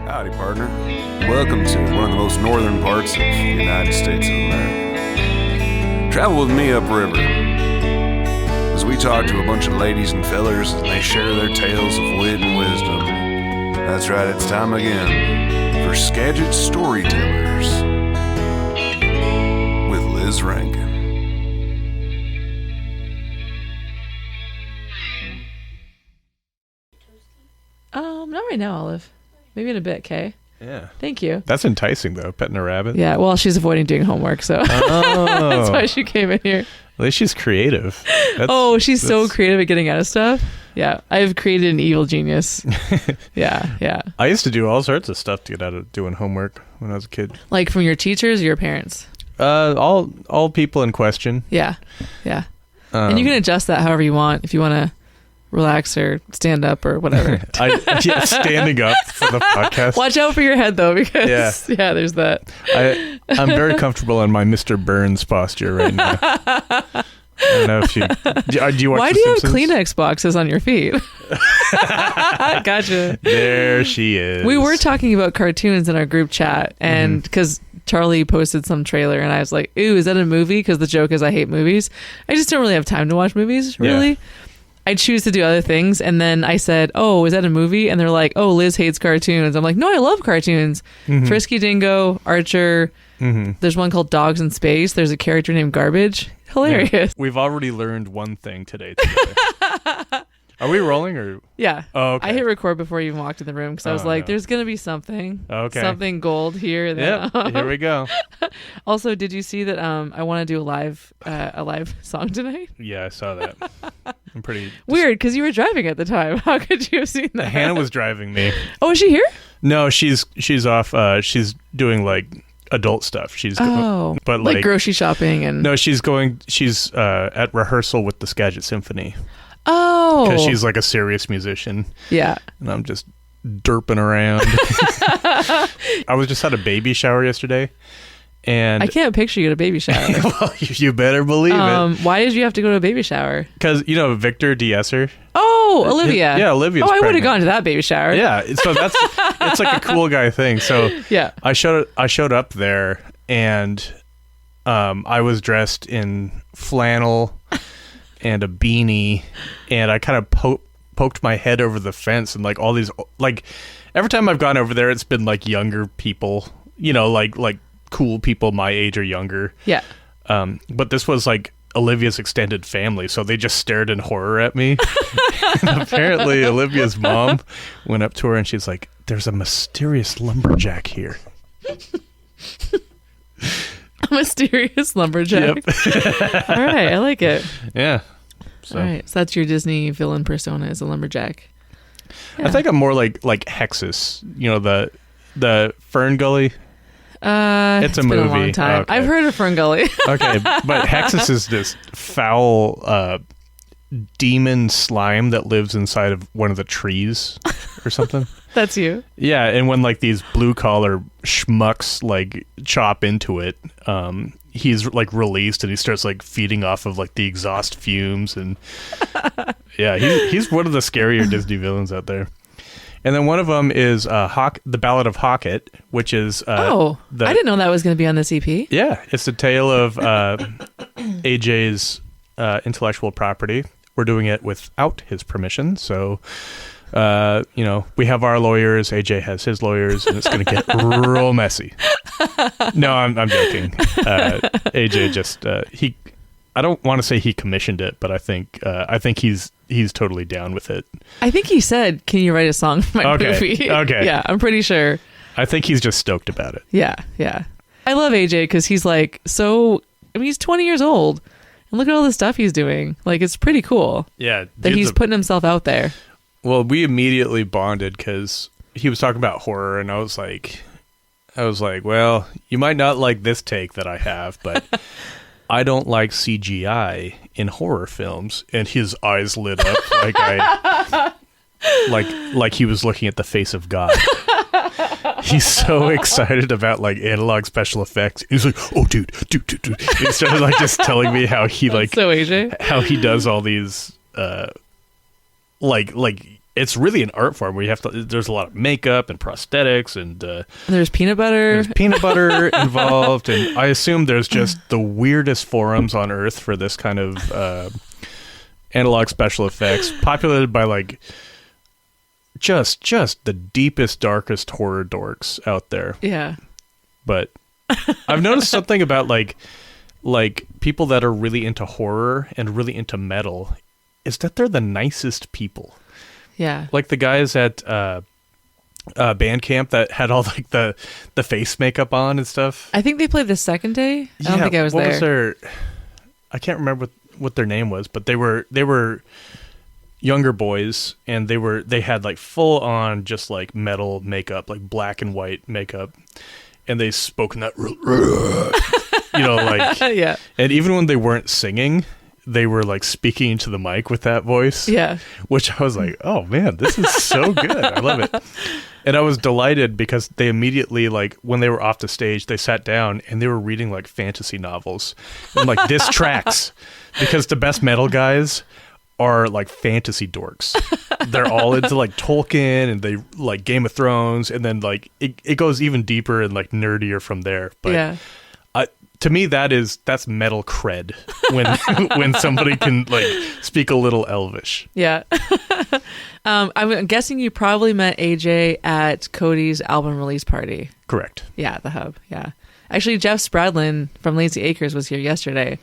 Howdy, partner. Welcome to one of the most northern parts of the United States of America. Travel with me upriver as we talk to a bunch of ladies and fellers and they share their tales of wit and wisdom. That's right, it's time again for Skagit Storytellers with Liz Rankin. Not right now, Olive. Maybe in a bit, Kay. Yeah. Thank you. That's enticing, though, petting a rabbit. Yeah, well, she's avoiding doing homework, so that's why she came in here. At least she's creative. She's so creative at getting out of stuff. Yeah, I've created an evil genius. Yeah. I used to do all sorts of stuff to get out of doing homework when I was a kid. Like from your teachers or your parents? All people in question. Yeah. And you can adjust that however you want. If you want to relax or stand up or whatever. Standing up for the podcast. Watch out for your head, though, because there's that. I'm very comfortable in my Mr. Burns posture right now. I don't know if you do you watch Why The do you Simpsons? have Kleenex boxes on your feet? Gotcha. There she is. We were talking about cartoons in our group chat, and because Charlie posted some trailer, and I was like, "Ooh, is that a movie?" Because the joke is I hate movies. I just don't really have time to watch movies, really. Yeah. I choose to do other things, and then I said, "Oh, is that a movie?" And they're like, "Oh, Liz hates cartoons." I'm like, "No, I love cartoons." Frisky Dingo, Archer. There's one called Dogs in Space. There's a character named Garbage. Hilarious. Yeah. We've already learned one thing today together. Are we rolling or? Yeah. Oh, okay. I hit record before you even walked in the room because I was like, "There's gonna be something. Okay. Something gold here." Yeah. Here we go. Also, did you see that? I want to do a live song tonight. Yeah, I saw that. I'm pretty weird because you were driving at the time. How could you have seen that? Hannah was driving me. Oh, is she here? No, she's off. She's doing like adult stuff. She's but like grocery shopping and no, she's at rehearsal with the Skagit Symphony. Oh, because she's like a serious musician. Yeah, and I'm just derping around. I was just at a baby shower yesterday. And I can't picture you at a baby shower. Well, you better believe it. Why did you have to go to a baby shower? Because, Victor Diesser. Oh, Olivia. Yeah, Olivia's I would have gone to that baby shower. Yeah, so it's like a cool guy thing. So yeah, I showed up there, and I was dressed in flannel and a beanie, and I kind of poked my head over the fence, and like all these, like every time I've gone over there, it's been like younger people, like cool people my age or younger. Yeah. But this was like Olivia's extended family, so they just stared in horror at me. And apparently Olivia's mom went up to her and she's like, "There's a mysterious lumberjack here." A mysterious lumberjack. Yep. All right, I like it. Yeah. So. All right, so that's your Disney villain persona, is a lumberjack. Yeah. I think I'm more like Hexus, the Fern Gully. It's a movie. Been a long time. Okay. I've heard of Fern Gully. Okay, but Hexus is this foul demon slime that lives inside of one of the trees or something. That's you. Yeah, and when like these blue collar schmucks like chop into it, he's like released and he starts like feeding off of like the exhaust fumes, and yeah, he's one of the scarier Disney villains out there. And then one of them is the Ballad of Hocket, which is I didn't know that was going to be on this EP. Yeah, it's the tale of AJ's intellectual property. We're doing it without his permission, so we have our lawyers, AJ has his lawyers, and it's going to get real messy. No, I'm joking. AJ just I don't want to say he commissioned it, but I think he's totally down with it. I think he said, "Can you write a song for my movie?" Okay. Yeah, I'm pretty sure. I think he's just stoked about it. Yeah. I love AJ because he's like he's 20 years old, and look at all the stuff he's doing. Like, it's pretty cool. Yeah, that he's putting himself out there. Well, we immediately bonded because he was talking about horror, and I was like, well, you might not like this take that I have, but I don't like CGI in horror films. And his eyes lit up like he was looking at the face of God. He's so excited about like analog special effects. He's like, "Oh, dude." He started like just telling me how he like so AJ, how he does all these like it's really an art form where there's a lot of makeup and prosthetics and there's peanut butter. There's peanut butter involved, and I assume there's just the weirdest forums on earth for this kind of analog special effects, populated by like just the deepest, darkest horror dorks out there. Yeah. But I've noticed something about like people that are really into horror and really into metal is that they're the nicest people. Yeah. Like the guys at Bandcamp that had all like the face makeup on and stuff. I think they played the second day. I don't think I was what there. Was I can't remember what their name was, but they were younger boys, and they had like full on just like metal makeup, like black and white makeup, and they spoke in that like yeah. And even when they weren't singing, they were like speaking into the mic with that voice. Yeah. Which I was like, oh man, this is so good. I love it. And I was delighted because they immediately, like, when they were off the stage, they sat down and they were reading like fantasy novels. And like, this tracks, because the best metal guys are like fantasy dorks. They're all into like Tolkien, and they like Game of Thrones, and then like it goes even deeper and like nerdier from there. But yeah. To me, that's metal cred when somebody can like speak a little Elvish. Yeah. I'm guessing you probably met AJ at Cody's album release party. Correct. Yeah, the Hub. Yeah. Actually, Jeff Spradlin from Lazy Acres was here yesterday,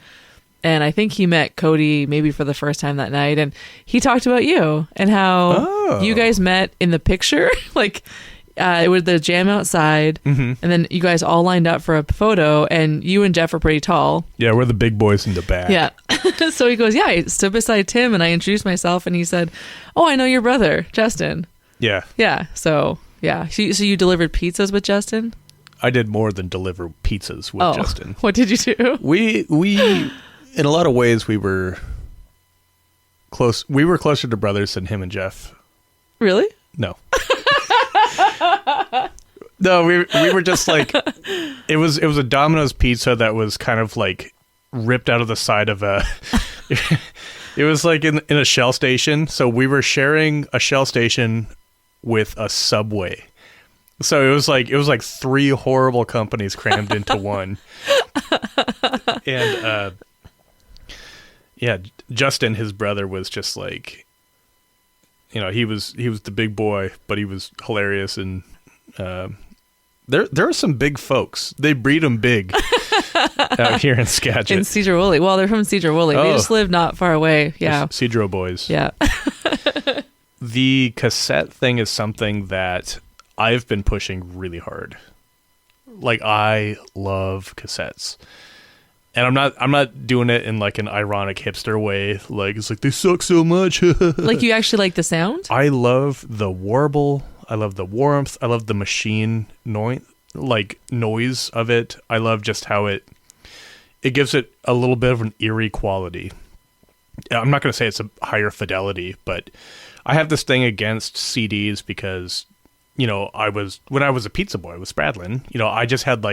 and I think he met Cody maybe for the first time that night, and he talked about you and how you guys met in the picture. Like, it was the jam outside, and then you guys all lined up for a photo, and you and Jeff are pretty tall. Yeah, we're the big boys in the back. Yeah. So he goes, yeah, I stood beside Tim, and I introduced myself, and he said, oh, I know your brother, Justin. Yeah. Yeah. So, yeah. So you delivered pizzas with Justin? I did more than deliver pizzas with Justin. What did you do? We in a lot of ways, we were close. We were closer to brothers than him and Jeff. Really? No. No, we were just like, it was a Domino's pizza that was kind of like ripped out of the side of a, it was like in a Shell station. So we were sharing a Shell station with a Subway. So it was like three horrible companies crammed into one. And yeah, Justin, his brother, was just like, he was the big boy, but he was hilarious. And there are some big folks. They breed them big out here in Skagit. In Cedar Woolley. Well, they're from Cedar Woolley. They just live not far away. Yeah. Cedro boys. Yeah. The cassette thing is something that I've been pushing really hard. Like, I love cassettes. And I'm not doing it in like an ironic hipster way. Like, it's like, they suck so much. Like, you actually like the sound? I love the warble. I love the warmth. I love the machine noise of it. I love just how it gives it a little bit of an eerie quality. I'm not going to say it's a higher fidelity, but I have this thing against CDs because, when I was a pizza boy with Spradlin, I just had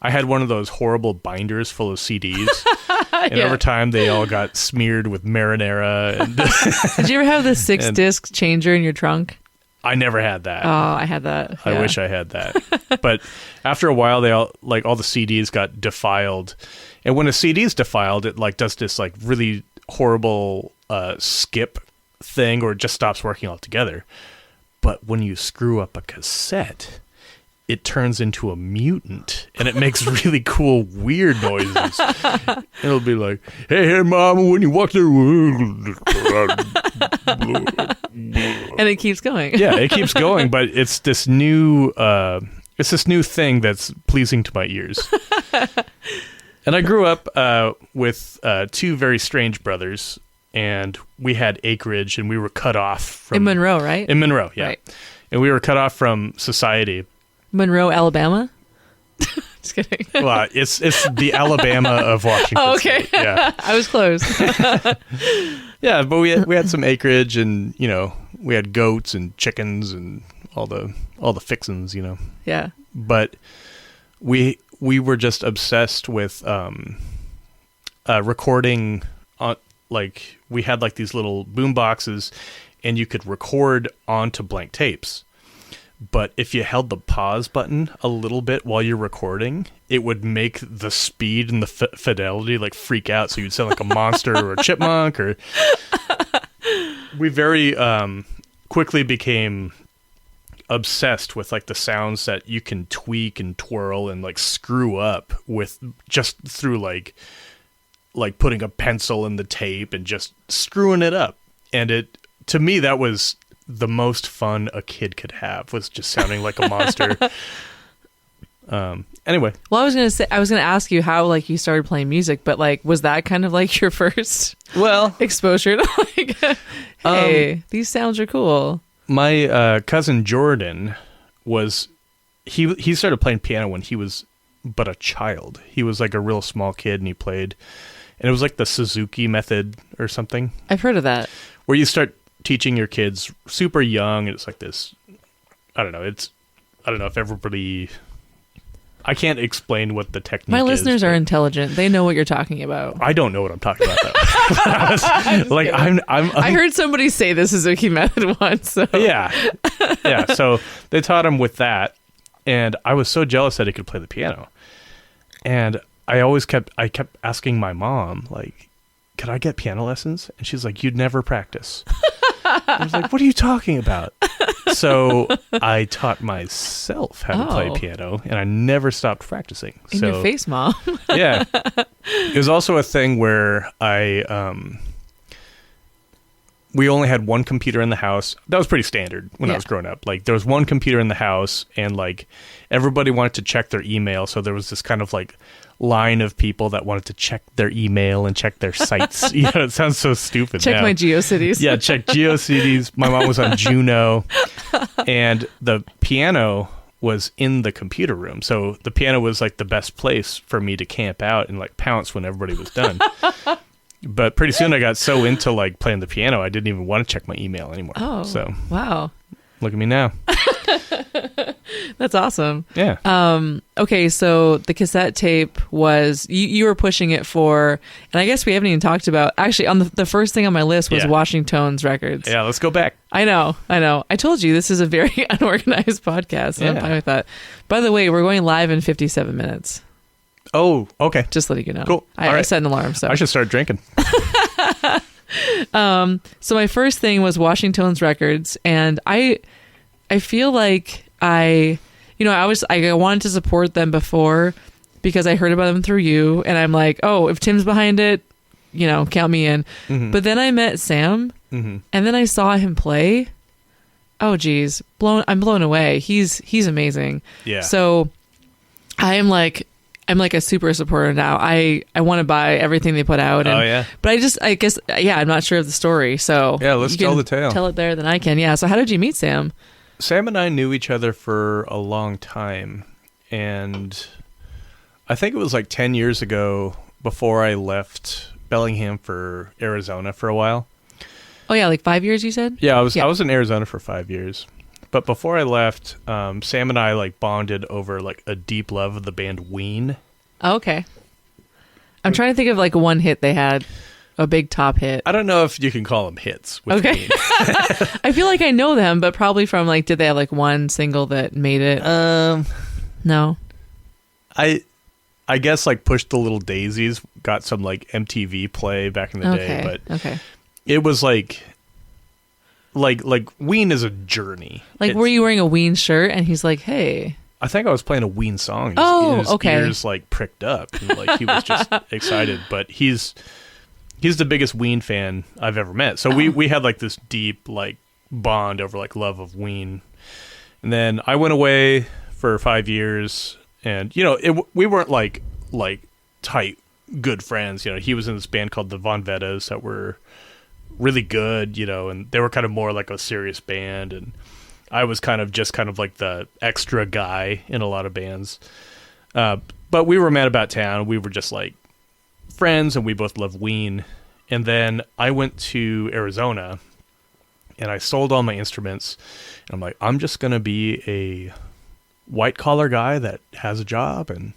I had one of those horrible binders full of CDs. And over time, they all got smeared with marinara. And Did you ever have the 6-disc changer in your trunk? I never had that. Oh, I had that. I wish I had that. But after a while, they all the CDs got defiled. And when a CD is defiled, it does this really horrible skip thing, or it just stops working altogether. But when you screw up a cassette, it turns into a mutant, and it makes really cool, weird noises. It'll be like, hey, Mom, when you walk through... And it keeps going. Yeah, it keeps going, but it's this new thing that's pleasing to my ears. And I grew up with two very strange brothers, and we had acreage, and we were cut off from... In Monroe, right? In Monroe, yeah. Right. And we were cut off from society. Monroe, Alabama? Just kidding. Well, it's the Alabama of Washington. Oh, okay. State. Yeah. I was close. Yeah, but we had some acreage, and we had goats and chickens and all the fixins, Yeah. But we were just obsessed with recording on, we had these little boom boxes, and you could record onto blank tapes. But if you held the pause button a little bit while you're recording, it would make the speed and the fidelity like freak out. So you'd sound like a monster or a chipmunk. Or we very quickly became obsessed with like the sounds that you can tweak and twirl and like screw up with just through like putting a pencil in the tape and just screwing it up. And to me, that was the most fun a kid could have, was just sounding like a monster. Anyway. Well, I was going to ask you how like you started playing music, but like, was that kind of like your first exposure to like, hey, these sounds are cool? My cousin Jordan he started playing piano when he was but a child. He was like a real small kid, and he played, and it was like the Suzuki method or something. I've heard of that. Where you start teaching your kids super young, and it's like this, I don't know if everybody, I can't explain what the technique is. My listeners are intelligent. They know what you're talking about. I don't know what I'm talking about, though. I heard somebody say the Suzuki method once. So. Yeah. So they taught him with that, and I was so jealous that he could play the piano. And I kept asking my mom, like, could I get piano lessons? And she's like, you'd never practice. I was like, what are you talking about? So I taught myself how to play piano, and I never stopped practicing. In your face, Mom. Yeah. It was also a thing where we only had one computer in the house. That was pretty standard when I was growing up. Like, there was one computer in the house, and like everybody wanted to check their email. So there was this kind of like line of people that wanted to check their email and check their sites. It sounds so stupid. Check my GeoCities. Yeah, check GeoCities. My mom was on Juno, and the piano was in the computer room. So the piano was like the best place for me to camp out and like pounce when everybody was done. But pretty soon I got so into like playing the piano, I didn't even want to check my email anymore. Oh, so wow. Look at me now. That's awesome. Yeah. Okay, so the cassette tape was, you were pushing it for, and I guess we haven't even talked about, actually on the first thing on my list was Washington's Records. Yeah, let's go back. I know. I told you this is a very unorganized podcast. I'm fine with that. By the way, we're going live in 57 minutes. Oh, okay. Just letting you know. Cool. I set an alarm. So I should start drinking. So my first thing was Washington's Records, and I feel like I wanted to support them before because I heard about them through you, and I'm like, oh, if Tim's behind it, count me in. Mm-hmm. But then I met Sam, and then I saw him play. Oh, geez, I'm blown away. He's amazing. Yeah. So I'm like a super supporter now. I want to buy everything they put out. And, but I guess, I'm not sure of the story. So yeah, let's tell the tale. Tell it there than I can. Yeah. So how did you meet Sam? Sam and I knew each other for a long time. And I think it was like 10 years ago before I left Bellingham for Arizona for a while. Oh yeah. Like 5 years, you said? Yeah. I was in Arizona for 5 years. But before I left, Sam and I like bonded over like a deep love of the band Ween. Oh, okay. I'm trying to think of like one hit they had, a big top hit. I don't know if you can call them hits with Ween. I feel like I know them, but probably from like, did they have like one single that made it? No. I guess like Push the Little Daisies got some like MTV play back in the day, but it was like Ween is a journey. Like, were you wearing a Ween shirt and he's like, hey? I think I was playing a Ween song. His ears like pricked up. And, like he was just excited. But he's the biggest Ween fan I've ever met. So we had like this deep like bond over like love of Ween. And then I went away for 5 years, and we weren't like tight good friends. He was in this band called the Von Vettas that were really good, and they were kind of more like a serious band, and I was kind of like the extra guy in a lot of bands. But we were mad about town. We were just like friends, and we both loved Ween. And then I went to Arizona, and I sold all my instruments. And I'm like, I'm just going to be a white collar guy that has a job and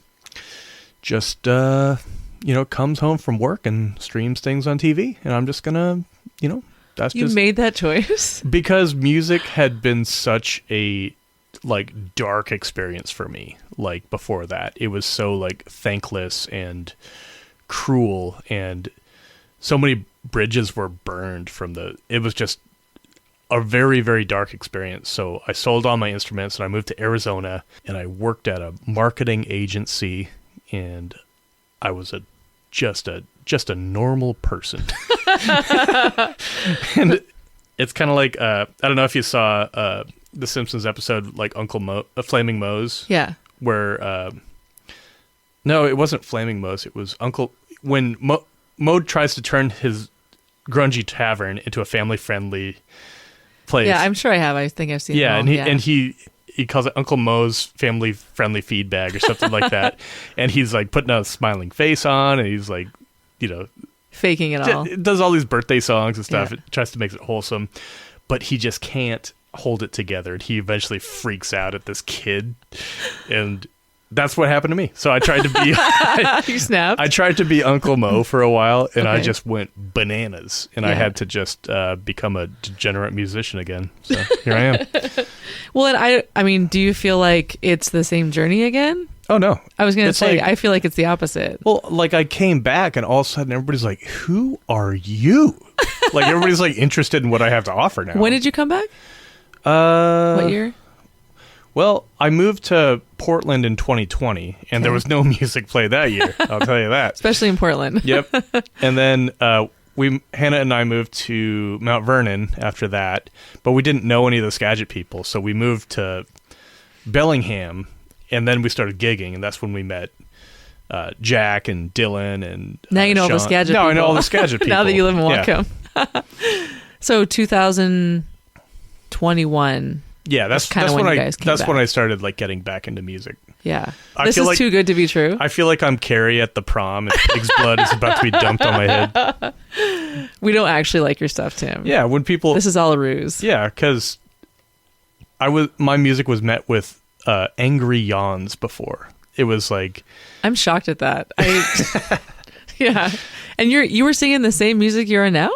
just, comes home from work and streams things on TV. And I'm just going to, You made that choice? Because music had been such a like dark experience for me. Like before that, it was so like thankless and cruel, and so many bridges were burned from it was just a very, very dark experience. So I sold all my instruments and I moved to Arizona, and I worked at a marketing agency, and I was just a normal person. And it's kind of like I don't know if you saw the Simpsons episode like Flaming Moe's. Yeah. Where no, it wasn't Flaming Moe's. It was when Moe tries to turn his grungy tavern into a family-friendly place. Yeah, I'm sure I have. I think I've seen it. Yeah, and he calls it Uncle Moe's family-friendly feed bag or something like that. And he's like putting a smiling face on, and he's like, faking it all. Does all these birthday songs and stuff. Yeah. It tries to make it wholesome, but he just can't hold it together, and he eventually freaks out at this kid, and that's what happened to me. So I tried to be You snapped? I tried to be Uncle Moe for a while, and I Okay. just went bananas, and I had to just become a degenerate musician again. So here I am. Well, and I mean, do you feel like it's the same journey again? Oh no, I was going to It's say, like- I feel like it's the opposite. well, like I came back, and all of a sudden everybody's like, "Who are you?" Like everybody's like interested in what I have to offer now. When did you come back? What year? Well, I moved to Portland in 2020, and there was no music played that year. I'll tell you that. Especially in Portland. Yep. And then Hannah and I moved to Mount Vernon after that, but we didn't know any of the Skagit people, so we moved to Bellingham, and then we started gigging, and that's when we met Jack and Dylan and Now you know all the Sean. Skagit people. Now I know all the Skagit people. Now that you live in Yeah. Whatcom. So 2021. Yeah, that's kinda when when you guys came that's when back. I started like getting back into music. Yeah. I This feel is like- too good to be true. I feel like I'm Carrie at the prom, and pig's blood is about to be dumped on my head. We don't actually like your stuff, Tim. Yeah, when people This is all a ruse. Yeah, because my music was met with angry yawns before. It was like, I'm shocked at that. Yeah. And you were singing the same music you're in now?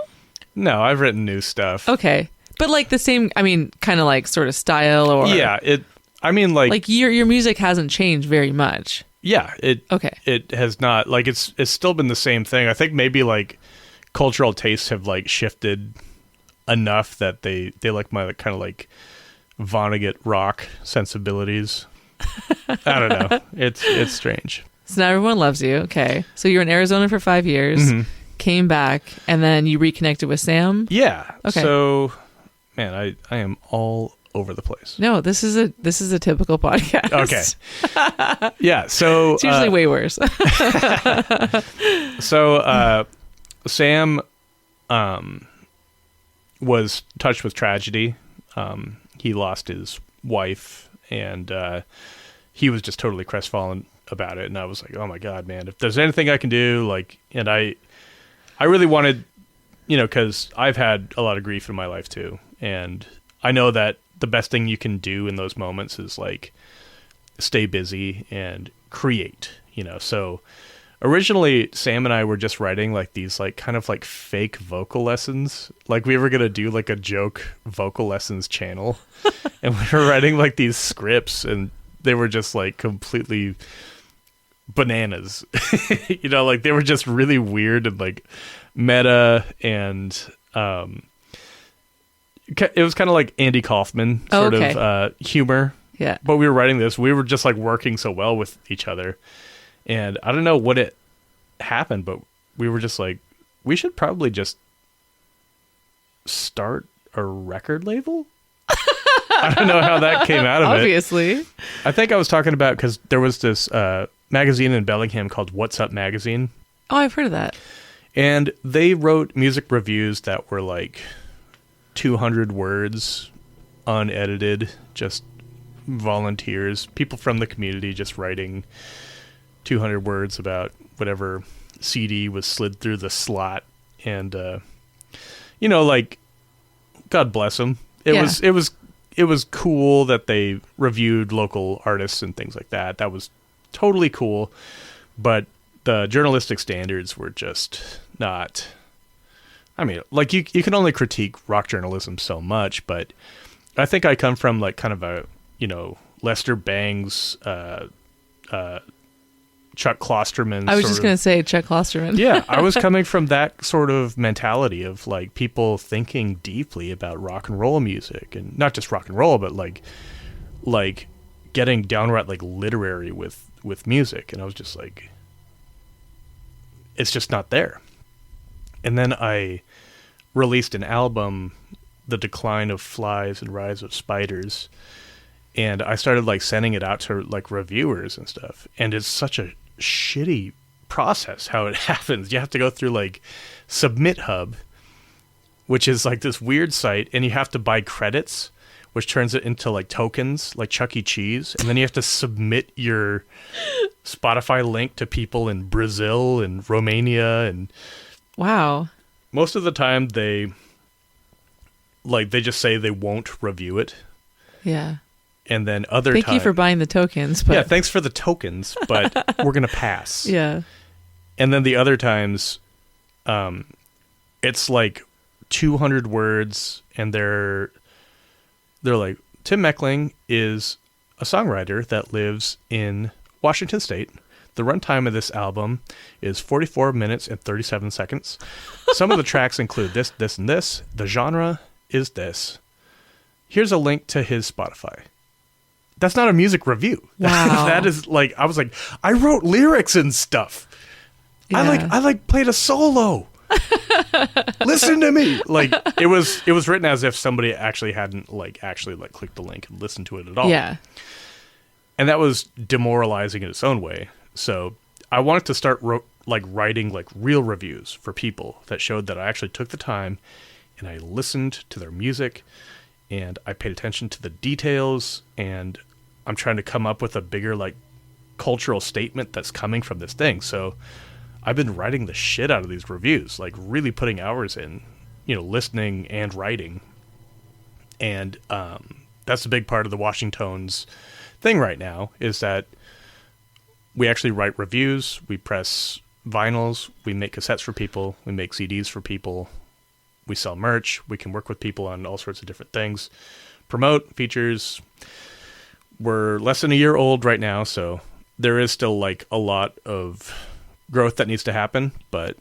no, I've written new stuff. Okay. But like the same, I mean, kind of like sort of style or Yeah, I mean, like your music hasn't changed very much. yeah, Okay. it has not, like, it's still been the same thing. I think maybe like cultural tastes have like shifted enough that they like my kind of like Vonnegut rock sensibilities. I don't know. It's strange. So now everyone loves you. Okay. So you're in Arizona for 5 years, Mm-hmm. came back, and then you reconnected with Sam. Yeah. Okay. So, man, I am all over the place. No, this is a typical podcast. Okay. Yeah. So It's usually way worse. So Sam was touched with tragedy. He lost his wife, and he was just totally crestfallen about it. And I was like, oh my God, man, if there's anything I can do, like, and I really wanted, because I've had a lot of grief in my life too. And I know that the best thing you can do in those moments is like stay busy and create, so originally Sam and I were just writing like these like kind of like fake vocal lessons. Like we were going to do like a joke vocal lessons channel, and we were writing like these scripts, and they were just like completely bananas. Like they were just really weird and like meta, and it was kind of like Andy Kaufman sort of humor. Yeah. But we were writing this. We were just like working so well with each other. And I don't know what it happened, but we were just like, we should probably just start a record label. I don't know how that came out of Obviously. it. I think I was talking about, because there was this magazine in Bellingham called What's Up Magazine. Oh, I've heard of that. And they wrote music reviews that were like 200 words, unedited, just volunteers, people from the community just writing 200 words about whatever CD was slid through the slot. And, like, God bless them. It was cool that they reviewed local artists and things like that. That was totally cool. But the journalistic standards were just not I mean, like you can only critique rock journalism so much, but I think I come from like kind of a, Lester Bangs, Chuck Klosterman. I was just going to say Chuck Klosterman. Yeah, I was coming from that sort of mentality of like people thinking deeply about rock and roll music, and not just rock and roll, but like getting downright like literary with music. And I was just like, it's just not there. And then I released an album, The Decline of Flies and Rise of Spiders, and I started like sending it out to like reviewers and stuff. And it's such a shitty process how it happens. You have to go through like Submit Hub, which is like this weird site, and you have to buy credits, which turns it into like tokens, like Chuck E. Cheese. And then you have to submit your Spotify link to people in Brazil and Romania. And wow. Most of the time they just say they won't review it. Yeah. And then other Thank you for buying the tokens. But... Yeah, thanks for the tokens, but we're going to pass. Yeah. And then the other times, it's like 200 words, and they're like, Tim Mechling is a songwriter that lives in Washington State. The runtime of this album is 44 minutes and 37 seconds. Some of the tracks include this, this, and this. The genre is this. Here's a link to his Spotify. That's not a music review. Wow. That is like, I was like, I wrote lyrics and stuff. Yeah. I played a solo. Listen to me. Like it was written as if somebody actually hadn't clicked the link and listened to it at all. Yeah. And that was demoralizing in its own way. So I wanted to start writing like real reviews for people that showed that I actually took the time and I listened to their music and I paid attention to the details, and I'm trying to come up with a bigger like cultural statement that's coming from this thing. So I've been writing the shit out of these reviews, like really putting hours in, listening and writing. And that's a big part of the Washington's thing right now, is that we actually write reviews, we press vinyls, we make cassettes for people, we make CDs for people, we sell merch, we can work with people on all sorts of different things, promote features. We're less than a year old right now, so there is still like a lot of growth that needs to happen, but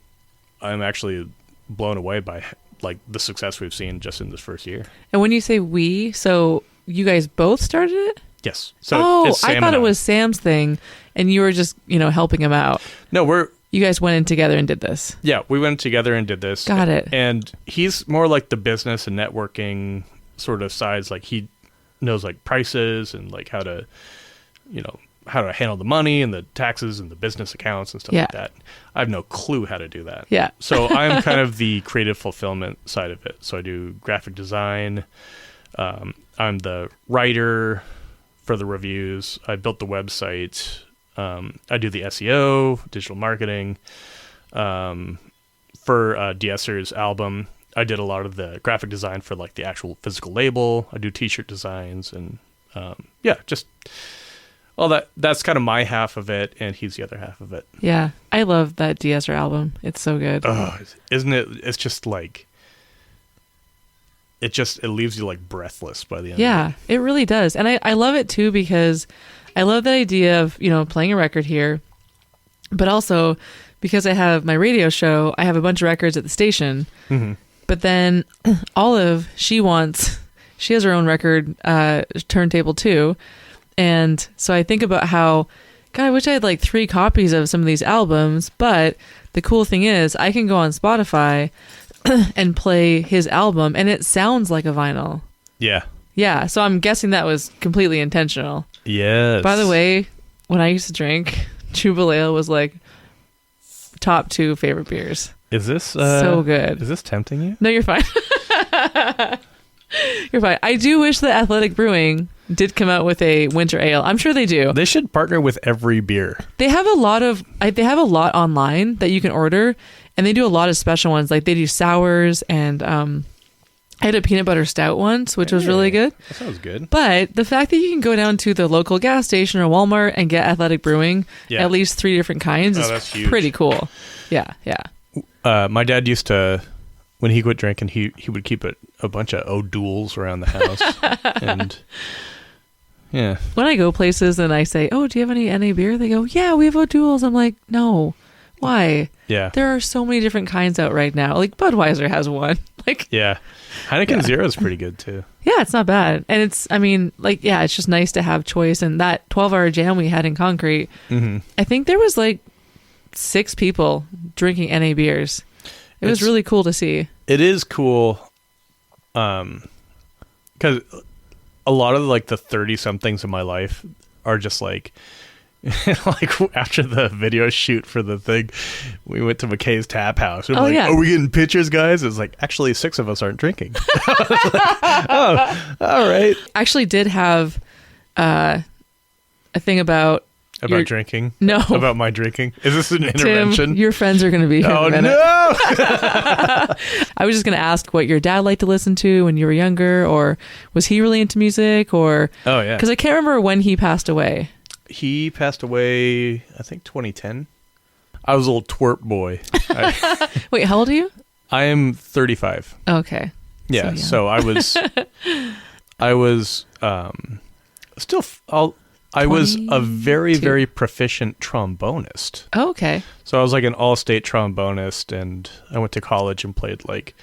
I'm actually blown away by like the success we've seen just in this first year. And when you say we, so you guys both started it? Yes. So it's Sam I thought it was Sam's thing and you were just, helping him out. No, you guys went in together and did this. Yeah, we went together and did this. Got it. And he's more like the business and networking sort of sides. Like he knows like prices and like how to handle the money and the taxes and the business accounts and stuff like that. I have no clue how to do that. Yeah. So I'm kind of the creative fulfillment side of it. So I do graphic design. I'm the writer for the reviews. I built the website. I do the SEO, digital marketing. For De-esser's album, I did a lot of the graphic design for like the actual physical label. I do t-shirt designs and just all that. That's kind of my half of it, and he's the other half of it. Yeah, I love that De-esser album. It's so good. Oh, isn't it? It's just like it leaves you like breathless by the end. Yeah, it really does, and I love it too because I love that idea of playing a record here, but also because I have my radio show, I have a bunch of records at the station. Mm-hmm. But then Olive, she has her own record turntable too. And so I think about how, God, I wish I had like 3 copies of some of these albums. But the cool thing is I can go on Spotify and play his album and it sounds like a vinyl. Yeah. Yeah. So I'm guessing that was completely intentional. Yes. By the way, when I used to drink, Chue Ale was like top 2 favorite beers. Is this so good? Is this tempting you? No, you're fine. You're fine. I do wish that Athletic Brewing did come out with a winter ale. I'm sure they do. They should partner with every beer. They have a lot online that you can order, and they do a lot of special ones. Like they do sours, and I had a peanut butter stout once, which was really good. That sounds good. But the fact that you can go down to the local gas station or Walmart and get Athletic Brewing, at least 3 different kinds, is that's huge. pretty cool. Yeah, yeah. My dad used to when he quit drinking, he would keep a bunch of O'Douls around the house. And yeah. When I go places and I say, "Oh, do you have any NA beer?" They go, "Yeah, we have O'Douls." I'm like, "No. Why?" Yeah. There are so many different kinds out right now. Like Budweiser has one. Like Yeah. Heineken Zero is pretty good too. yeah, it's not bad. And it's, I mean, like, yeah, it's just nice to have choice. And that 12-hour jam we had in Concrete, I think there was like 6 people drinking NA beers. It was really cool to see. It is cool, because a lot of like the 30-somethings in my life are just like, like after the video shoot for the thing, we went to McKay's Tap House. And Yeah. Are we getting pictures, guys? It's like, actually 6 of us aren't drinking. Oh, all right. I actually did have a thing about Drinking? No. About my drinking? Is this an intervention? Tim, your friends are going to be here in Oh, a minute. no! I was just going to ask what your dad liked to listen to when you were younger, or was he really into music, or... Oh, yeah. Because I can't remember when he passed away. He passed away, I think, 2010. I was a little twerp boy. Wait, how old are you? I am 35. Okay. Yeah, young. so I was still, I was a very, 22. very proficient trombonist. Oh, okay. So I was like an all-state trombonist, and I went to college and played like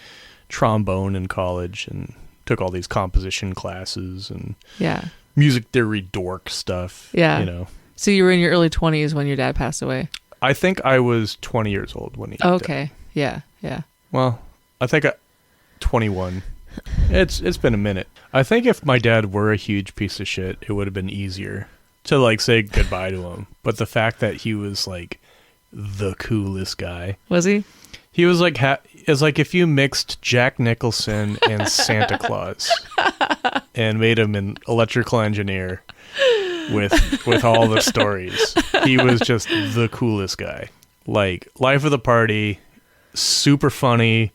trombone in college and took all these composition classes and Yeah. music theory dork stuff. Yeah. You know. So you were in your early 20s when your dad passed away? I think I was 20 years old when he died. Okay. Yeah. Yeah. Well, I think 21. It's been a minute. I think if my dad were a huge piece of shit, it would have been easier to like say goodbye to him. But the fact that he was like the coolest guy. Was he? He was like it's like if you mixed Jack Nicholson and Santa Claus and made him an electrical engineer with all the stories. He was just the coolest guy. Like life of the party, super funny.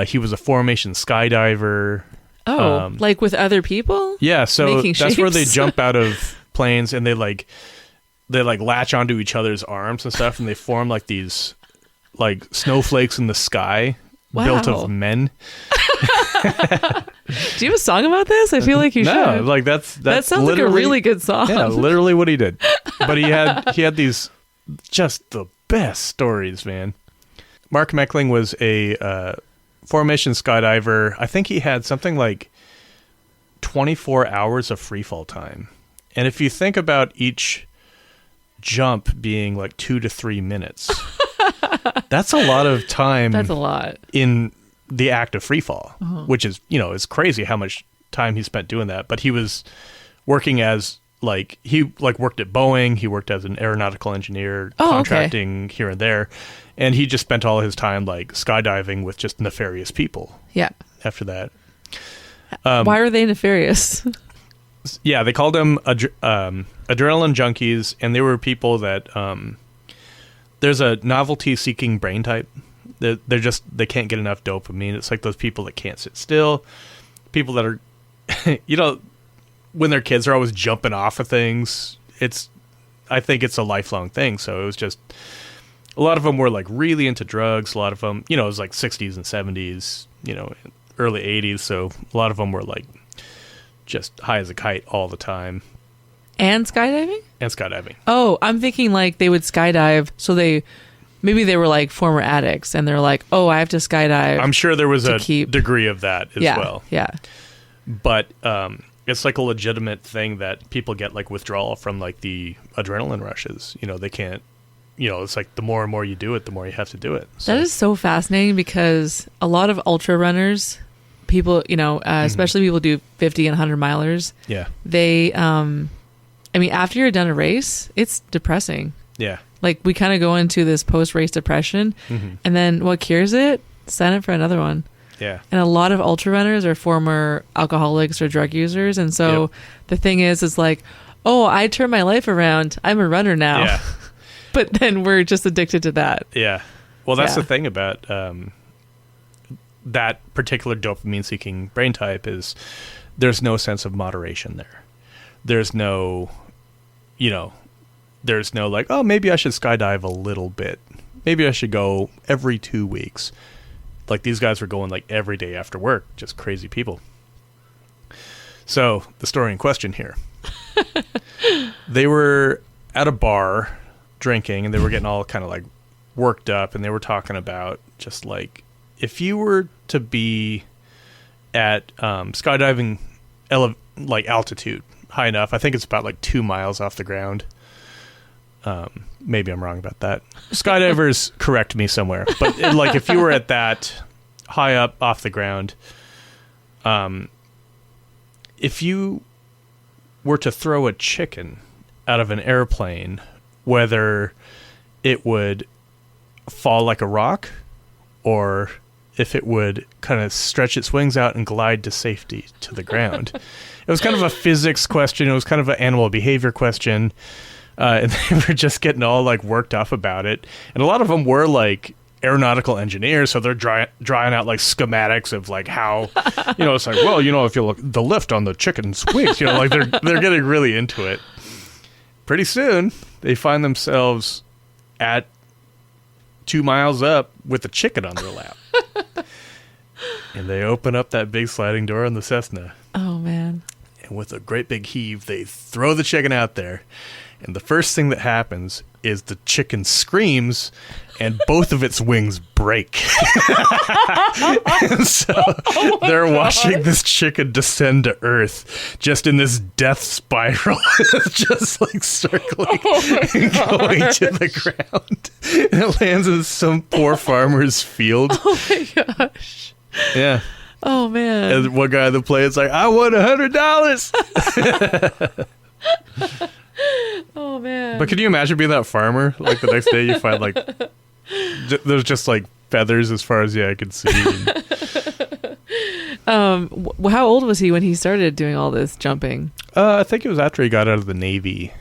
He was a formation skydiver. Oh, like with other people? Yeah, so Making that's where they shapes? jump out of planes and they latch onto each other's arms and stuff, and they form like these like snowflakes in the sky built Wow. of men. Do you have a song about this? I feel like you No, should. like that That sounds like a literally- really good song. Yeah, literally what he did. But he had these just the best stories, man. Mark Mechling was a formation skydiver. I think he had something like 24 hours of freefall time. And if you think about each jump being like 2 to 3 minutes, that's a lot of time. That's a lot. In the act of freefall, which is, it's crazy how much time he spent doing that. But he was working as he worked at Boeing. He worked as an aeronautical engineer, contracting here and there. And he just spent all his time like skydiving with just nefarious people. Yeah. After that. Why are they nefarious? Yeah, they called them adrenaline junkies, and they were people that there's a novelty-seeking brain type. They can't get enough dopamine. It's like those people that can't sit still, people that are, when they're kids, they're always jumping off of things. I think it's a lifelong thing. So it was just a lot of them were like really into drugs. A lot of them, it was like 60s and 70s, early 80s. So a lot of them were like just high as a kite all the time. And skydiving? And skydiving. Oh, I'm thinking like they would skydive. So maybe they were like former addicts and they're like, oh, I have to skydive. I'm sure there was a degree of that as well. Yeah. But it's like a legitimate thing that people get like withdrawal from like the adrenaline rushes. They can't, it's like the more and more you do it, the more you have to do it. So. That is so fascinating because a lot of ultra runners, people, especially people do 50 and 100 milers. Yeah. They, after you're done a race, it's depressing. Yeah. Like we kind of go into this post-race depression, and then what cures it? Sign up for another one. Yeah. And a lot of ultra runners are former alcoholics or drug users, and so the thing is like, oh, I turned my life around. I'm a runner now. Yeah. But then we're just addicted to that. Yeah. Well, that's the thing about that particular dopamine-seeking brain type is there's no sense of moderation there. There's no, there's no like, oh, maybe I should skydive a little bit. Maybe I should go every 2 weeks. Like, these guys were going like every day after work, just crazy people. So the story in question here, they were at a bar drinking, and they were getting all kind of like worked up, and they were talking about just like, if you were to be at skydiving altitude high enough, I think it's about like 2 miles off the ground. Maybe I'm wrong about that. Skydivers correct me somewhere, but like, if you were at that high up off the ground, if you were to throw a chicken out of an airplane, whether it would fall like a rock or if it would kind of stretch its wings out and glide to safety to the ground. It was kind of a physics question. It was kind of an animal behavior question. And they were just getting all like worked up about it. And a lot of them were like aeronautical engineers, so they're drawing out like schematics of like how, it's like, well, if you look the lift on the chicken's wings, like they're getting really into it. Pretty soon they find themselves at 2 miles up with a chicken on their lap. And they open up that big sliding door on the Cessna. Oh man. And with a great big heave, they throw the chicken out there. And the first thing that happens is the chicken screams and both of its wings break. And so they're watching this chicken descend to earth just in this death spiral. Just like circling and going to the ground. And it lands in some poor farmer's field. Oh my gosh. Yeah. Oh man. And one guy on the plane is like, I won $100. Oh man. But can you imagine being that farmer? Like the next day you find like there's just like feathers as far as the eye could see. How old was he when he started doing all this jumping? I think it was after he got out of the Navy.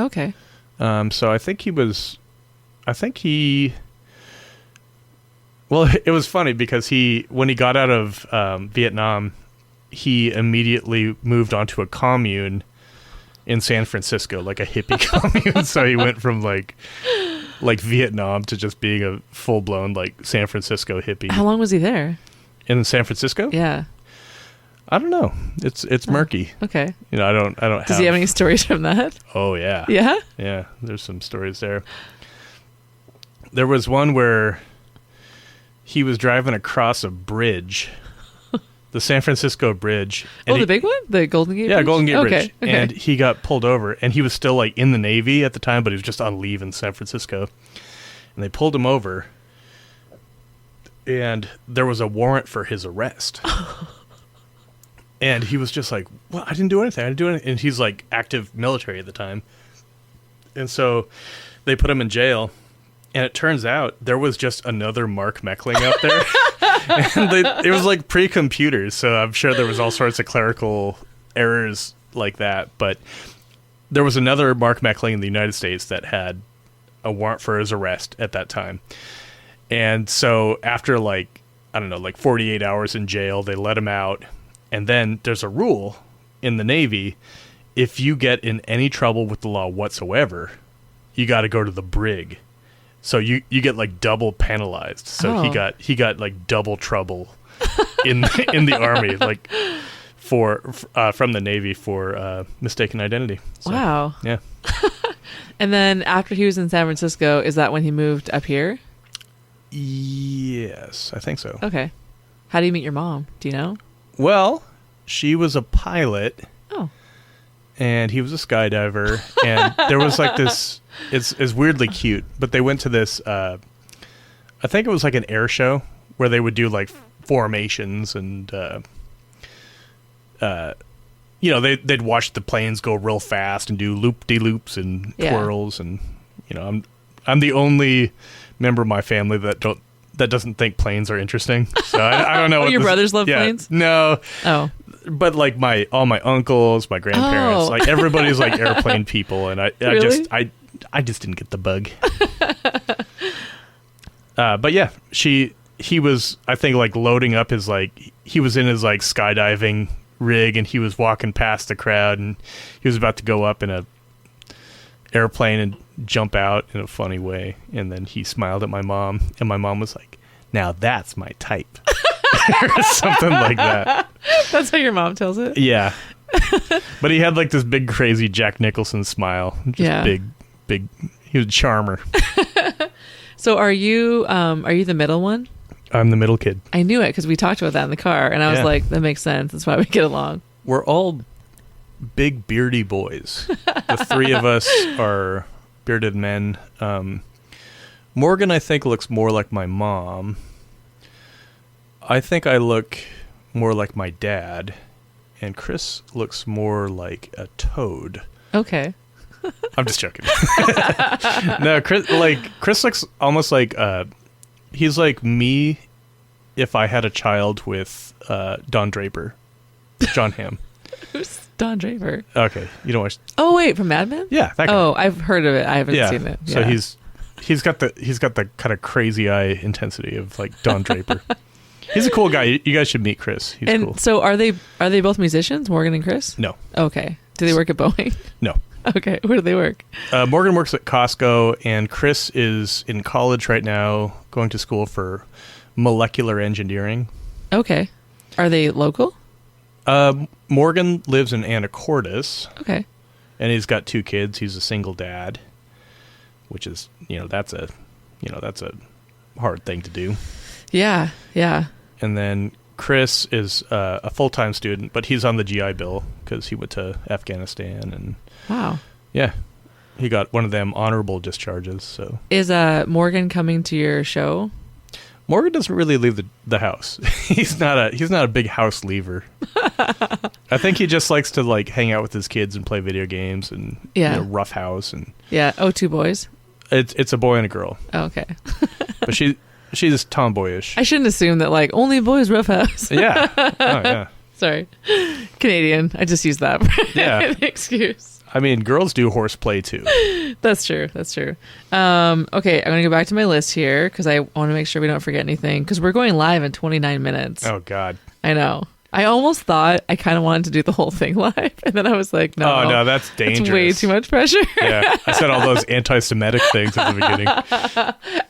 Okay. So I think well, it was funny because when he got out of Vietnam, he immediately moved onto a commune in San Francisco, like a hippie commune. So he went from like Vietnam to just being a full blown like San Francisco hippie. How long was he there? In San Francisco? Yeah. I don't know. It's murky. Okay. I don't Does he have any stories from that? Oh yeah. Yeah? Yeah, there's some stories there. There was one where he was driving across a bridge. The San Francisco Bridge. And the big one? The Golden Gate Bridge? Yeah, Golden Gate Bridge. Okay. And he got pulled over, and he was still like in the Navy at the time, but he was just on leave in San Francisco. And they pulled him over, and there was a warrant for his arrest. And he was just like, well, I didn't do anything. And he's like active military at the time. And so they put him in jail. And it turns out there was just another Mark Mechling out there. And it was like pre-computers, so I'm sure there was all sorts of clerical errors like that. But there was another Mark Mechling in the United States that had a warrant for his arrest at that time. And so after 48 hours in jail, they let him out. And then there's a rule in the Navy, if you get in any trouble with the law whatsoever, you got to go to the brig. So you get like double penalized. So he got like double trouble in the Army, like from the Navy for mistaken identity. So, wow. Yeah. And then after he was in San Francisco, is that when he moved up here? Yes, I think so. Okay. How do you meet your mom? Do you know? Well, she was a pilot. Oh. And he was a skydiver. And there was like this, it's weirdly cute, but they went to this, I think it was like an air show where they would do like formations and, they'd watch the planes go real fast and do loop-de-loops and twirls. And, I'm the only member of my family that doesn't think planes are interesting. So I don't know. Oh, your brothers love planes? No. Oh. But like all my uncles, my grandparents, like everybody's like airplane people, and I just didn't get the bug. But yeah, he was, I think, like loading up his he was in his like skydiving rig, and he was walking past the crowd, and he was about to go up in a airplane and jump out in a funny way, and then he smiled at my mom, and my mom was like, Now that's my type. Or something like that. That's how your mom tells it? Yeah. But he had like this big, crazy Jack Nicholson smile. Just big. He was a charmer. So are you the middle one? I'm the middle kid. I knew it because we talked about that in the car, and I was like, that makes sense. That's why we get along. We're all big, beardy boys. The three of us are bearded men. Morgan, I think, looks more like my mom. I think I look more like my dad. And Chris looks more like a toad. Okay. I'm just joking. No, Chris looks almost like he's like me if I had a child with Don Draper, John Hamm. Who's Don Draper? Okay, you don't watch. Oh wait, from Mad Men? Yeah, that guy. Oh, I've heard of it. I haven't seen it. So he's got the kind of crazy eye intensity of like Don Draper. He's a cool guy. You guys should meet Chris. He's cool. So are they both musicians, Morgan and Chris? No. Okay. Do they work at Boeing? No. Okay. Where do they work? Morgan works at Costco, and Chris is in college right now, going to school for molecular engineering. Okay. Are they local? Morgan lives in Anacortes. Okay. And he's got 2 kids. He's a single dad, which is, that's a hard thing to do. Yeah. Yeah. And then Chris is a full-time student, but he's on the GI Bill because he went to Afghanistan. And wow. Yeah. He got one of them honorable discharges. So is Morgan coming to your show? Morgan doesn't really leave the house. He's not a big house leaver. I think he just likes to like hang out with his kids and play video games and rough house and 2 boys. It's a boy and a girl. Oh, okay. But she's tomboyish. I shouldn't assume that like only boys rough house. Yeah. Oh yeah. Sorry. Canadian. I just use that for an excuse. I mean, girls do horseplay too. That's true. Okay, I'm going to go back to my list here because I want to make sure we don't forget anything because we're going live in 29 minutes. Oh, God. I know. I almost thought I kind of wanted to do the whole thing live, and then I was like, no. Oh, no, that's dangerous. It's way too much pressure. Yeah, I said all those anti-Semitic things at the beginning.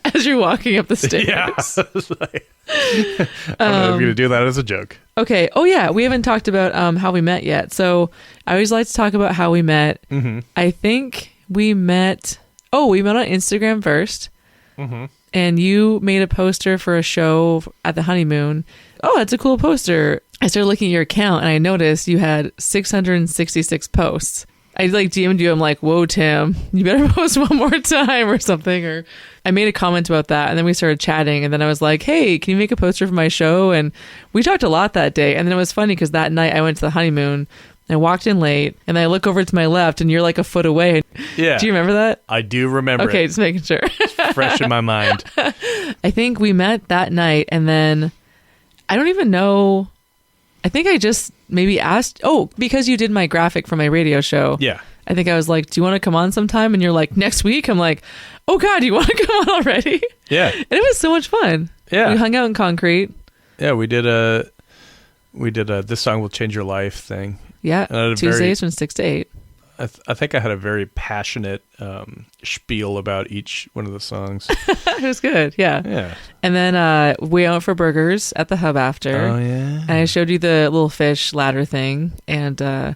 As you're walking up the stairs. Yeah. I don't know if I'm going to do that as a joke. Okay. Oh, yeah. We haven't talked about how we met yet. So I always like to talk about how we met. Mm-hmm. I think we met on Instagram first. Mm-hmm. And you made a poster for a show at the honeymoon. Oh, that's a cool poster. I started looking at your account and I noticed you had 666 posts. I like DM'd you. I'm like, whoa, Tim, you better post one more time or something. Or I made a comment about that. And then we started chatting. And then I was like, hey, can you make a poster for my show? And we talked a lot that day. And then it was funny because that night I went to the honeymoon. I walked in late and I look over to my left and you're like a foot away. Yeah. Do you remember that? I do remember. Okay, just making sure. It's fresh in my mind. I think we met that night and then I don't even know. I think I just maybe asked, because you did my graphic for my radio show. Yeah. I think I was like, do you want to come on sometime? And you're like, next week? I'm like, oh God, you want to come on already? Yeah. And it was so much fun. Yeah. We hung out in Concrete. Yeah, we did a This Song Will Change Your Life thing. Yeah, Tuesdays from 6 to 8. I think I had a very passionate spiel about each one of the songs. It was good, yeah. Yeah. And then we went for burgers at the Hub after. Oh, yeah. And I showed you the little fish ladder thing. And I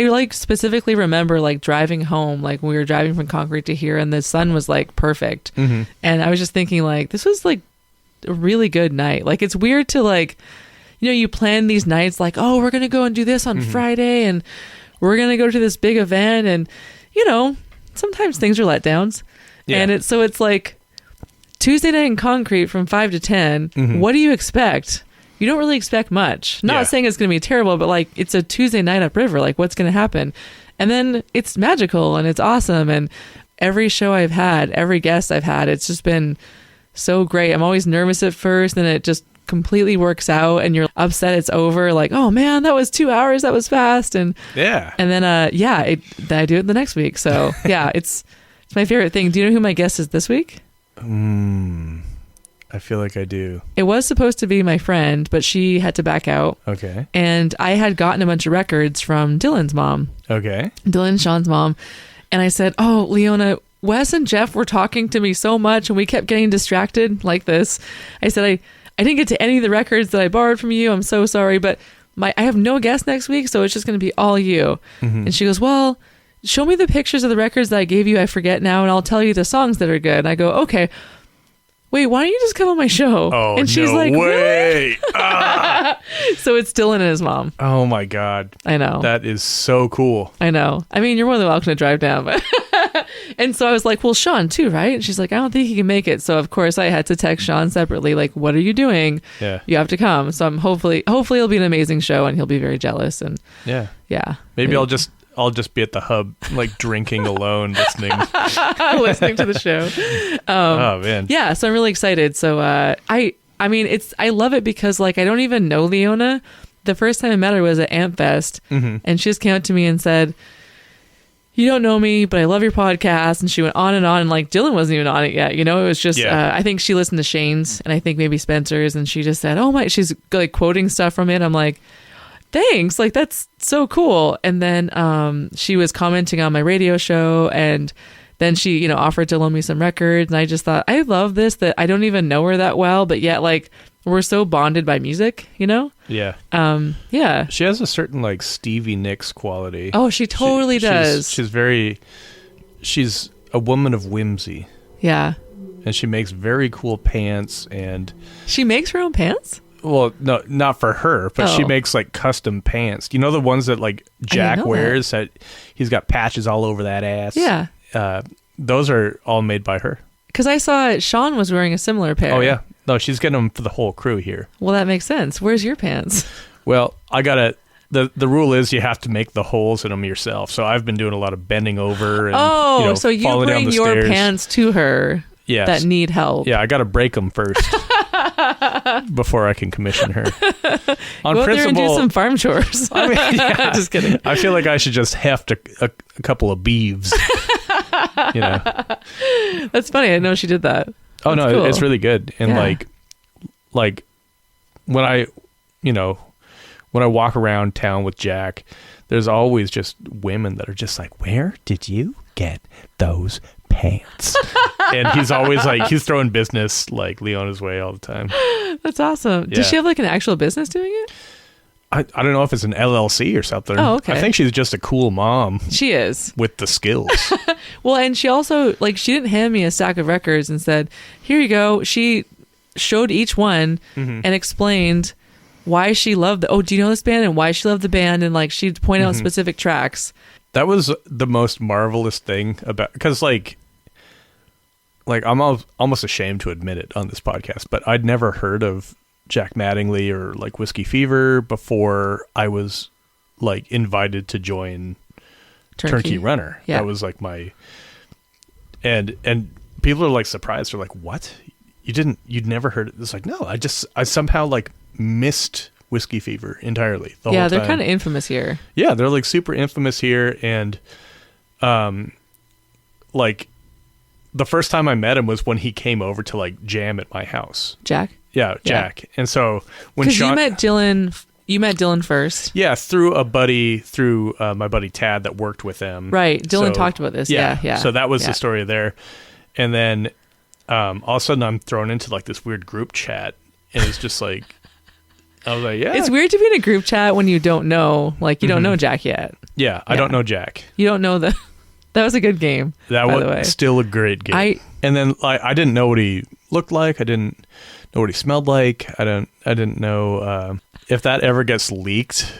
like specifically remember like driving home, like when we were driving from Concrete to here and the sun was like perfect. Mm-hmm. And I was just thinking like, this was like a really good night. Like it's weird to like, you plan these nights like, oh, we're going to go and do this on Friday and we're going to go to this big event. And, sometimes things are letdowns. Yeah. And it's like Tuesday night in Concrete from 5 to 10. Mm-hmm. What do you expect? You don't really expect much. Not saying it's going to be terrible, but like it's a Tuesday night upriver. Like what's going to happen? And then it's magical and it's awesome. And every show I've had, every guest I've had, it's just been so great. I'm always nervous at first, then it just completely works out and you're upset it's over, like, oh man, that was 2 hours, that was fast. And then I do it the next week. So yeah, it's my favorite thing. Do you know who my guest is this week? I feel like I do. It was supposed to be my friend, but she had to back out. Okay. And I had gotten a bunch of records from Dylan's mom. Okay. Dylan, Sean's mom. And I said, oh, Leona, Wes and Jeff were talking to me so much and we kept getting distracted like this. I said, I didn't get to any of the records that I borrowed from you. I'm so sorry, but I have no guest next week, so it's just going to be all you. Mm-hmm. And she goes, well, show me the pictures of the records that I gave you. I forget now, and I'll tell you the songs that are good. And I go, okay. Wait, why don't you just come on my show? Oh, and she's no like, way. Really? So it's Dylan and his mom. Oh, my God. I know. That is so cool. I know. I mean, you're more than welcome to drive down. But and so I was like, well, Sean too, right? And she's like, I don't think he can make it. So, of course, I had to text Sean separately, like, what are you doing? Yeah. You have to come. So I'm hopefully it'll be an amazing show and he'll be very jealous. And yeah. Maybe Maybe I'll just be at the hub, like drinking alone, listening to the show. Oh man. Yeah. So I'm really excited. So I mean, I love it because like I don't even know Leona. The first time I met her was at Amp Fest, and she just came up to me and said, you don't know me, but I love your podcast. And she went on, and like Dylan wasn't even on it yet. You know, it was just, I think she listened to Shane's and I think maybe Spencer's, and she just said, oh my, she's like quoting stuff from it. I'm like, thanks. Like, that's so cool. And then she was commenting on my radio show, and then she, offered to loan me some records. And I just thought, I love this, that I don't even know her that well, but yet like we're so bonded by music, Yeah. Yeah. She has a certain like Stevie Nicks quality. Oh, she totally does. She's a woman of whimsy. Yeah. And she makes very cool pants, and she makes her own pants? Well, no, not for her, but she makes like custom pants. You know the ones that like Jack wears that he's got patches all over that ass? Yeah. Those are all made by her. Because I saw Sean was wearing a similar pair. Oh, yeah. No, she's getting them for the whole crew here. Well, that makes sense. Where's your pants? Well, the rule is you have to make the holes in them yourself. So I've been doing a lot of bending over and so you bring your stairs. Pants to her that need help. Yeah, I got to break them first before I can commission her. On Go out principle, there and do some farm chores. I mean, yeah, just kidding. I feel like I should just heft a couple of beeves. That's funny. I didn't know she did that. Oh, That's no, cool. it's really good. And like when I walk around town with Jack, there's always just women that are just like, where did you get those pants? And he's always like, he's throwing business like Leona's way all the time. That's awesome. Yeah. Does she have like an actual business doing it? I don't know if it's an LLC or something. Oh, okay. I think she's just a cool mom. She is. With the skills. Well, and she also, like, she didn't hand me a stack of records and said, here you go. She showed each one and explained why she loved do you know this band, and why she loved the band, and like she'd point out specific tracks. That was the most marvelous thing about, because like I'm almost ashamed to admit it on this podcast, but I'd never heard of Jack Mattingly or like Whiskey Fever before I was like invited to join Turnkey Runner. Yeah. That was like my, and people are like surprised. They're like, what? You'd never heard it? It's like, no, I somehow like missed Whiskey Fever entirely. The whole time. They're kind of infamous here. Yeah. They're like super infamous here. And, like the first time I met him was when he came over to like jam at my house. Jack? Yeah, Jack. Yeah. And so when Sean, you met Dylan first. Yeah, through my buddy Tad that worked with them. Right. Dylan talked about this. Yeah. So that was the story there. And then all of a sudden I'm thrown into like this weird group chat, and it's just like, I was like, yeah. It's weird to be in a group chat when you don't know, like you don't know Jack yet. Yeah, I don't know Jack. You don't know that was a good game. That was still a great game. And then I didn't know what he looked like. I didn't know what he smelled like. I didn't know if that ever gets leaked.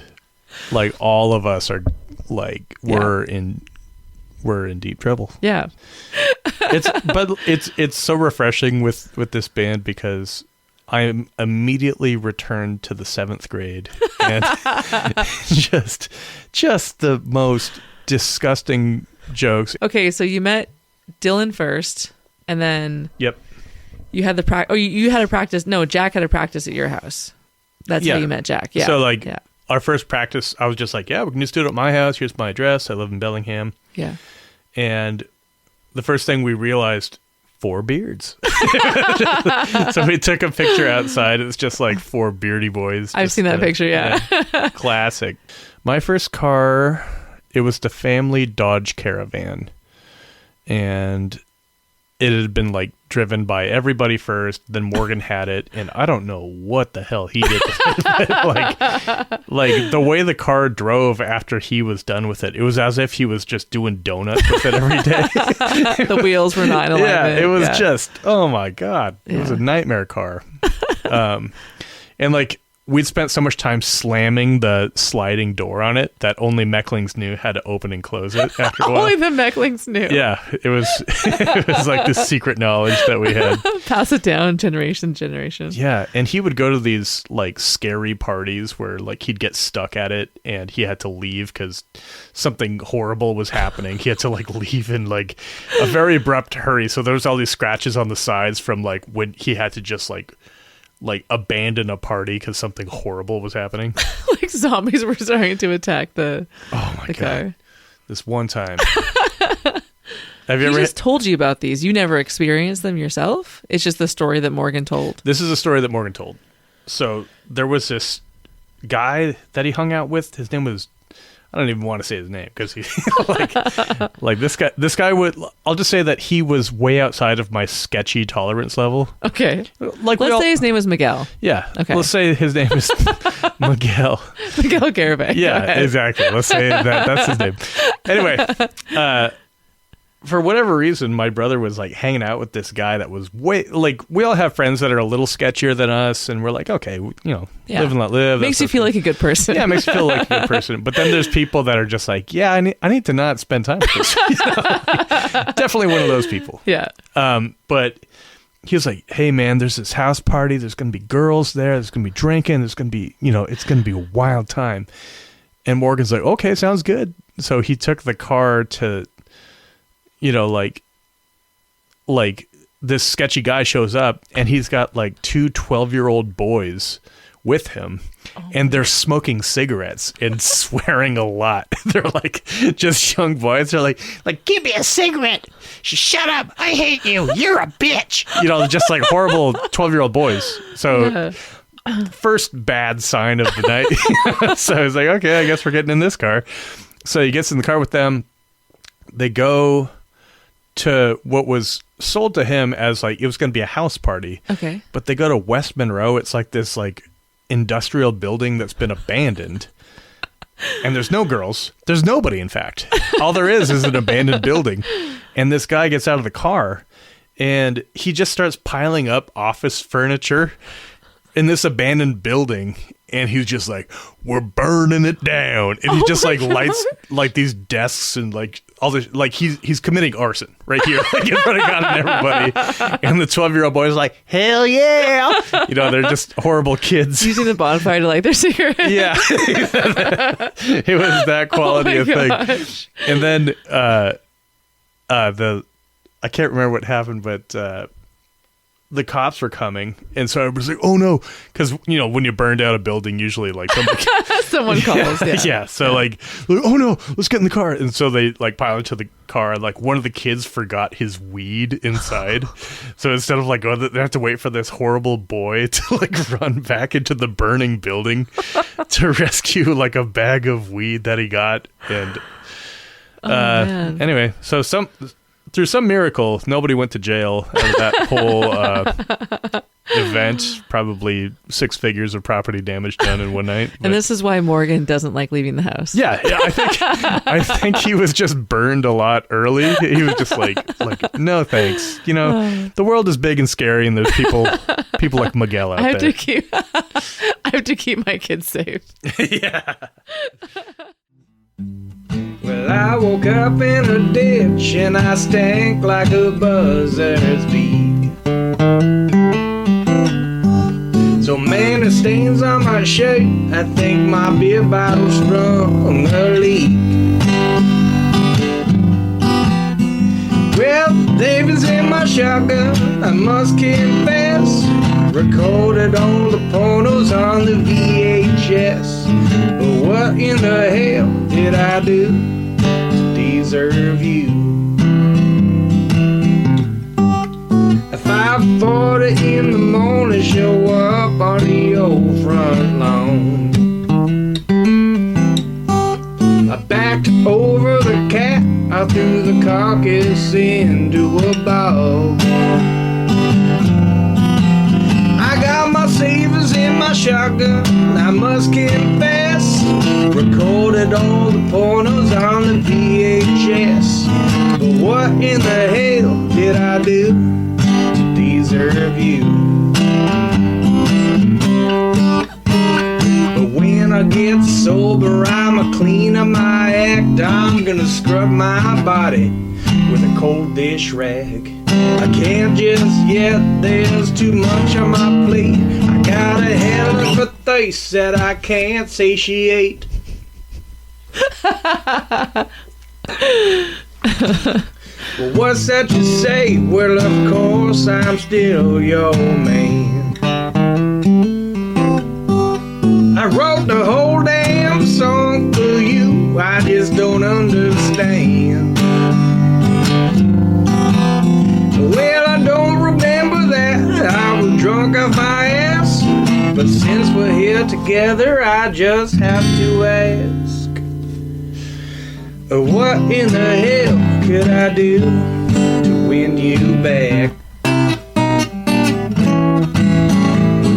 Like all of us are like we're in deep trouble. Yeah. It's so refreshing with this band because I immediately returned to the 7th grade and just the most disgusting jokes. Okay, so you met Dylan first, and then you had you had a practice. No, Jack had a practice at your house. That's how you met Jack. Yeah. So our first practice, I was just like, yeah, we can just do it at my house. Here's my address. I live in Bellingham. Yeah. And the first thing we realized, 4 beards. So we took a picture outside. It's just like 4 beardy boys. I've seen that picture. Yeah. Classic. My first car, it was the family Dodge Caravan. and it had been like driven by everybody first, then Morgan had it, and I don't know what the hell he did with it. like the way the car drove after he was done with it, it was as if he was just doing donuts with it every day. The wheels were not in alignment. Yeah, it was just, oh my God. It was a nightmare car. And like, we'd spent so much time slamming the sliding door on it that only Mechlings knew how to open and close it after a while. Only the Mechlings knew. Yeah, it was like this secret knowledge that we had. Pass it down generation to generation. Yeah, and he would go to these like scary parties where like he'd get stuck at it and he had to leave because something horrible was happening. He had to like leave in like a very abrupt hurry. So there was all these scratches on the sides from like when he had to just like abandon a party because something horrible was happening. Like zombies were starting to attack the God. car. This one time. Have you ever just told you about these? You never experienced them yourself? It's just the story that Morgan told. This is a story that Morgan told. So there was this guy that he hung out with. His name was, I don't even want to say his name because he like this guy would, I'll just say that he was way outside of my sketchy tolerance level. Okay. Like let's say his name was Miguel. Yeah. Okay. Let's say his name is Miguel. Miguel Garibay. Yeah, exactly. Let's say that's his name. Anyway, for whatever reason, my brother was like hanging out with this guy that was way like, we all have friends that are a little sketchier than us, and we're like, okay, live and let live. Makes you feel like a good person. Yeah, it makes you feel like a good person. But then there's people that are just like, yeah, I need to not spend time with this. Definitely one of those people. Yeah. But he was like, hey man, there's this house party. There's going to be girls there. There's going to be drinking. There's going to be, it's going to be a wild time. And Morgan's like, okay, sounds good. So he took the car to, like this sketchy guy shows up and he's got like two 12-year-old boys with him and they're smoking cigarettes and swearing a lot. They're like just young boys. They're like, give me a cigarette. Shut up. I hate you. You're a bitch. Just like horrible 12-year-old boys. So first bad sign of the night. So I was like, okay, I guess we're getting in this car. So he gets in the car with them. They go to what was sold to him as like it was going to be a house party. Okay. But they go to West Monroe. It's like this like industrial building that's been abandoned. And there's no girls. There's nobody, in fact. All there is an abandoned building. And this guy gets out of the car and he just starts piling up office furniture in this abandoned building. And he's just like, we're burning it down. And he just like lights like these desks and like all this, like he's committing arson right here, like in front of God and everybody. And the 12-year-old boy is like, hell yeah. They're just horrible kids. Using the bonfire to light their cigarettes. Yeah. It was that quality of thing. And then I can't remember what happened, but the cops were coming, and so I was like, "Oh no!" Because when you burn down a building, usually like someone calls. Yeah. So like, oh no, let's get in the car, and so they like pile into the car. And, like one of the kids forgot his weed inside, so instead of like going, they have to wait for this horrible boy to like run back into the burning building to rescue like a bag of weed that he got. And anyway, so through some miracle, nobody went to jail out of that whole event. Probably 6 figures of property damage done in one night. And this is why Morgan doesn't like leaving the house. Yeah, I think he was just burned a lot early. He was just like no thanks. The world is big and scary, and there's people like Miguel out there. I have to keep my kids safe. Yeah. Well, I woke up in a ditch and I stank like a buzzard's beak. So many stains on my shirt, I think my beer bottle sprung a leak. Well, David's in my shotgun, I must confess. Recorded all the pornos on the VHS. But what in the hell did I do to deserve you? At 5:40 in the morning, show up on the old front lawn. I backed over the cat I threw the carcass into a bog. I got my savings in my shotgun, I must confess. Recorded all the pornos on the VHS. But what in the hell did I do to deserve you? But when I get sober, I'ma clean up my act. I'm gonna scrub my body with a cold dish rag. I can't just yet, there's too much on my plate. I got a hell of a thirst that I can't satiate. Well, what's that you say? Well, of course, I'm still your man. I wrote the whole damn song for you, I just don't understand. Well, I don't remember that, I was drunk off my ass. But since we're here together, I just have to ask, what in the hell could I do to win you back?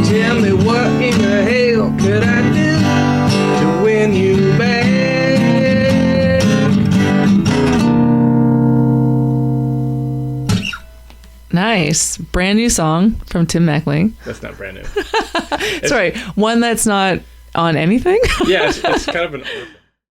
Tell me, what in the hell could I do to win you back? Nice. Brand new song from Tim Mechling. That's not brand new. Sorry, one that's not on anything? Yeah, it's kind of an orphan.